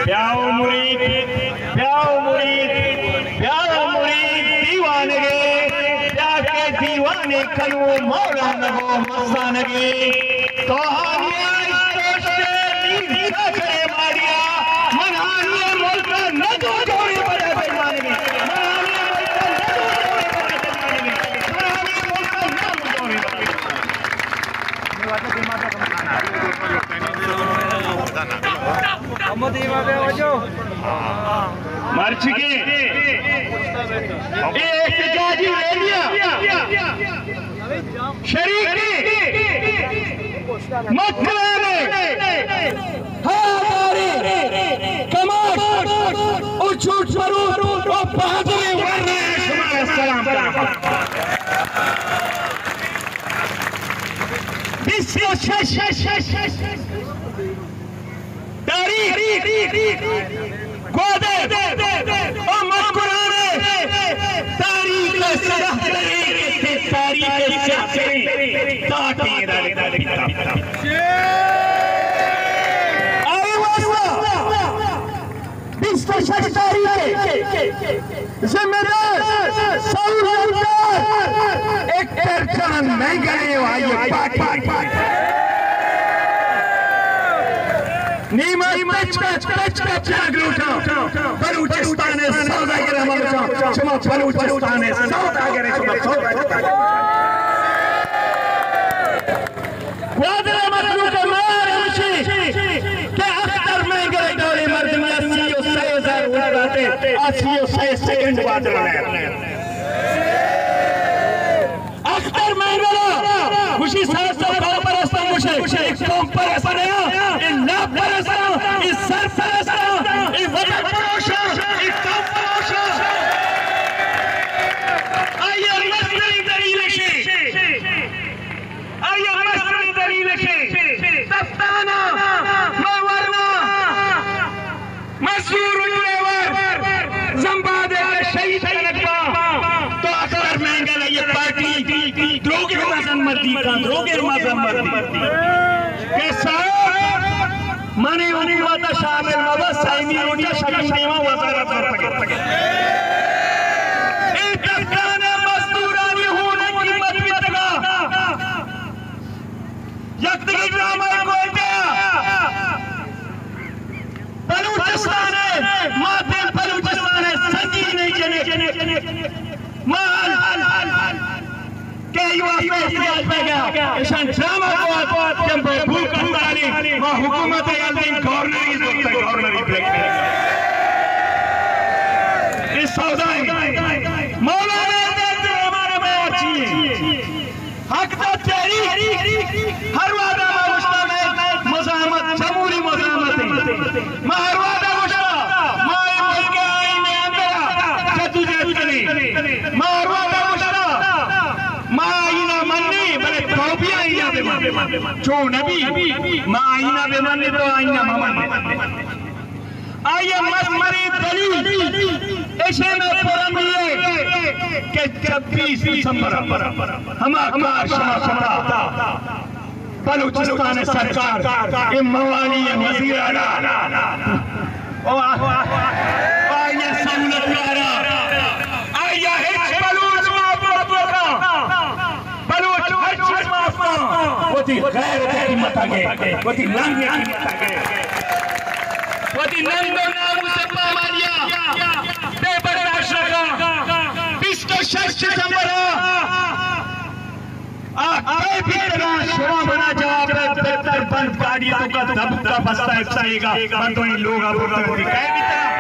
प्याओ मुरीद प्याओ मुरीद प्याओ मुरीद दीवानगे प्याके दीवाने कनु मौला नगो मस्तानगे कहानियां इस्तोशे नींदा करे मारिया मनहानिया मुल्क न जो जोड़े बड़े बेईमानगे मनहानिया मुल्क न जो जोड़े बड़े मर्च के एहतजाजी रैलियां शरीक मक्काने हमारे कमाश और झूठ फरूख और बहादुरी वरना शुमार सलाम तारीख और मस्कुराने तारीख जिम्मेदार एक पहचान नहीं गए बलूचिस्तान अख्तर महंगला खुशी मने वाता शामिल मबा साइमी रोटिया शक्ल देवा वजारत कर पके ए तकाना मजदूरानी होने की मत बितगा यक्तगी ड्रामा को गया बलूचिस्तान है माते बलूचिस्तान है संजी नहीं जने माल के युवा इस्तेमाल पे गया ईशान ड्रामा को जब भूख अंदानी वह हुकूमत याल्दीन गवर्नरी ब्रेक इस सौदाई मौलाना हमारे बात हक तो तेरी हर वादा मुजामत जमहूरी मुजामत हर वादा माए मुल्क के आईने अंदर जद्दोजहद करी हर वादा माइना मन्नी बले तौबिया आईना बेमाने जो नबी माइना बेमाने तो आईना ममाने आया मसमरी दलील ऐसे में परमिए के 26 दिसंबर हम अखबार शमा बलूचिस्तान सरकार इमानी वजीर आला ओ आया सहूलत करा आया हिच बलूच वती गैरत की मत आगे वती लंगे की मत आगे वती नंदो नाम से पामानिया ते बड़े राष्ट्र का 26 दिसंबर आ भी तरह शुरू बना जवाब बेहतर बंद गाड़ियों का दबका बस्ता हिस्साएगा बंदों इन लोग अब तक दिखाए भी तरह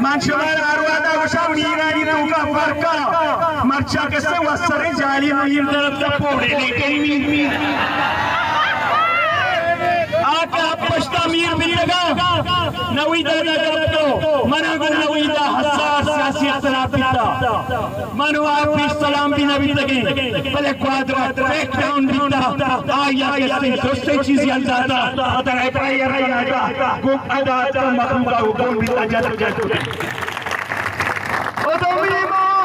मानशवार आरवादा वशा नीरानी तो का फरका मर्चा के से वसरे जाली में तरफ से पोड़े लेकिन आका पछता मीर भी लगा नवीदा जब तो मना को नवीदा हसास सियासी इख्तिलाफ पिता मनवा भी सलाम भी नबी लगे पहले क्वाड्रा ब्रेक डाउन पिता आया के दूसरी चीज याद आता अतर है पाई यादा को अदा का मखलूक का हुक्म भी अजद ओ तो भी मां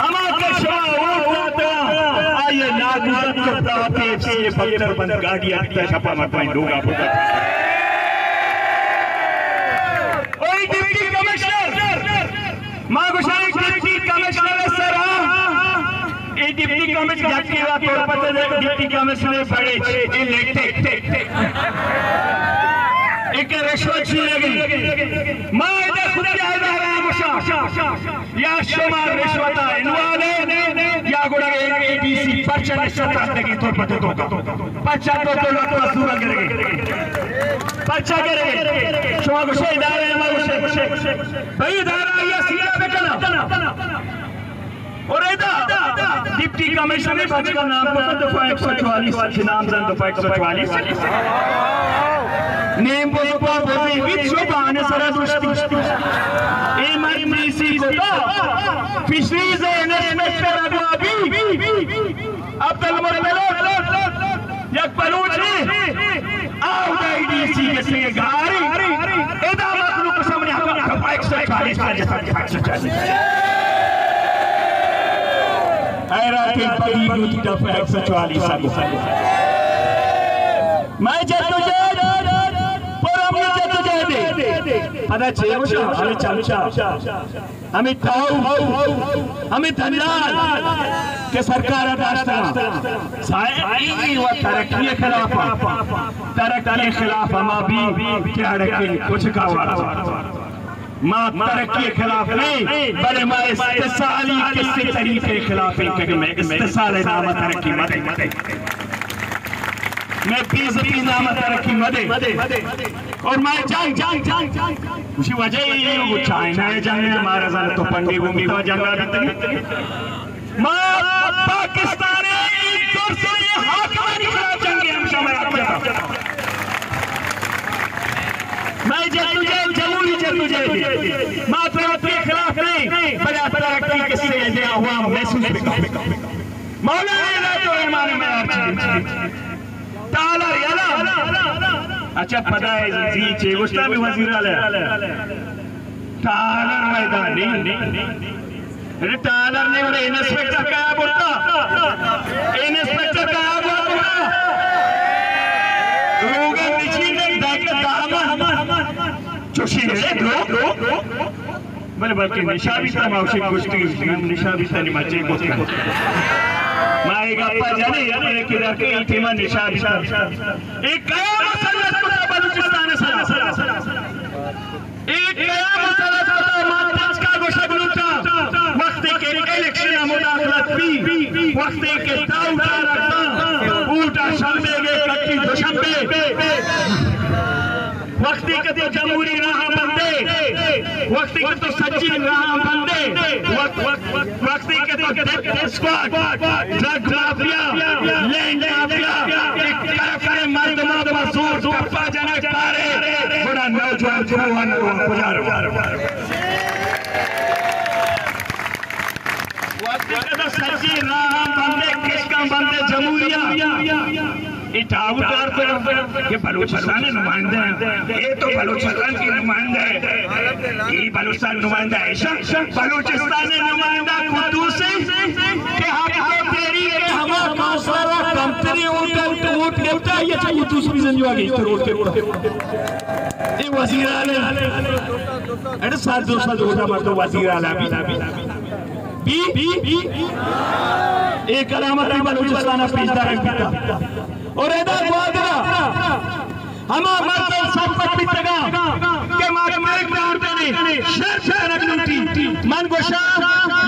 हमारे करता पेप्सी बख्तर बंद गाड़ी आता छापा मत लोग आप ओए डिप्टी कमिश्नर मां गुशाई डिप्टी कमिश्नर सर ए डिप्टी कमिश्नर जाके बात और पता है डिप्टी कमिश्नर बड़े इलेक्टेड एक रिश्वत लगी मां इधर खुद क्या है या शुमार रिश्वत इनवाले या गुड़ा एडीसी पर्चा रिश्वत लगी तो पता पर्चा तो लोग वसूल करेंगे पर्चा करेंगे शुमार गुशे इदारे भाई इदारा ये सीधा बेटा और इधर डिप्टी कमिश्नर बच का नाम पता दफा 144 नाम जन दफा 144 नेम को बोली विच जुबान सरा दुष्टी ए मरीसी को तो फिशरीज इंस्पेक्टर अगवाबी अब्दुल मुतलब एक बलूची आओ आईडीसी के से गाड़ी इधर मखलूक सामने दफा 140 का जैसा 140 के बड़ी नूती दफा 144 मैं जद्दोजहद पुरअमन जद्दोजहद पता चाहिए हमें चमचा हमें ताऊ हमें धनलाल के सरकार तरक्की के खिलाफ हम भी क्या रखे कुछ का मां तरक्की के खिलाफ नहीं बड़े मां इस्तिसाली किसी तरीके के खिलाफ मैं इस्तिसाल नाम तरक्की मदे मैं बीजेपी नाम तरक्की मदे और मैं जंग उसी वजह ये वो चाइना है जंग हमारा जरा तो पंडी भूमि का जंग मां पाकिस्तान मैं जमहूरी जद्दोजहद मां तरक्की के खिलाफ नहीं बड़ा तरक्की किससे अवाम महसूस मौलाना तो ईमान में ताला अच्छा पता है जी चेगुस्ता में वजीर आला तालर मैदान नहीं तालर ने उन्हें इंस्पेक्टर का बोलता इंस्पेक्टर का बोलता लोग नीचे ने दामन चुशी है बल्कि निशा भी तमाशे गोष्ठी निशा भी तनी मचे गोष्ठी माएगा जाने यानी कि रखे इतिमा निशा भी एक कया मसला को बलूचिस्तान एक कया मसला को माताज का गोशगलुटा वक्त के इलेक्शन मुदाखलत भी वक्त के ताउटा रखता ऊटा शर्मे गए कच्ची दुशंबे वक्ती के तो जमहूरी राह बंदे वक्ती के तो सच्ची राह बंदे वक्ती के तो death squad drug mafia land mafia एक तरफ के मर्दमा मसूर टप्पा जनक तारे बड़ा नौजवान जवान वक्ती के तो सच्ची राह बंदे किसका बंदे जमहूरिया के बलूचिस्तान नुमाइंदे हैं ये तो बलूचिस्तान की नुमाइंदा है ये बलूचिस्तान नुमाइंदा है बलूचिस्तान नुमाइंदा कुद्दूस के हम तेरी के हम काउंसलर कंपनी वोट देता है ये चाहिए दूसरी जंजो आ गई रोड के ये वजीर आला अरे साथ दो साल होता मतलब वजीर आला भी एक अलामत बलूचिस्तान पेशदार है और इधर वादरा हम मर्दल संपत बितगा के मारे मारे करते ने शहर शहर अगलूटी मन गोशा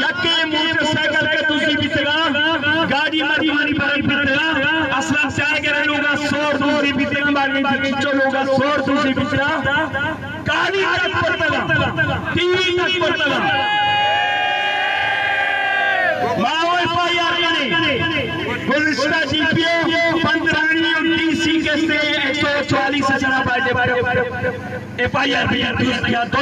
यके मोटरसाइकिल के दूसरी बितगा गाड़ी मरी मरी पर बितगा असला से आगे लोगा 100 दूसरी बितगा बागी खींचो लोगा 100 दूसरी बितगा काली तक पड़ता टीवी तक पड़ता माओ एफआईआर ने गुलिस्ता जीपीओ पंद्रानी और डीसी के से 144 से चला एफआईआर भी 2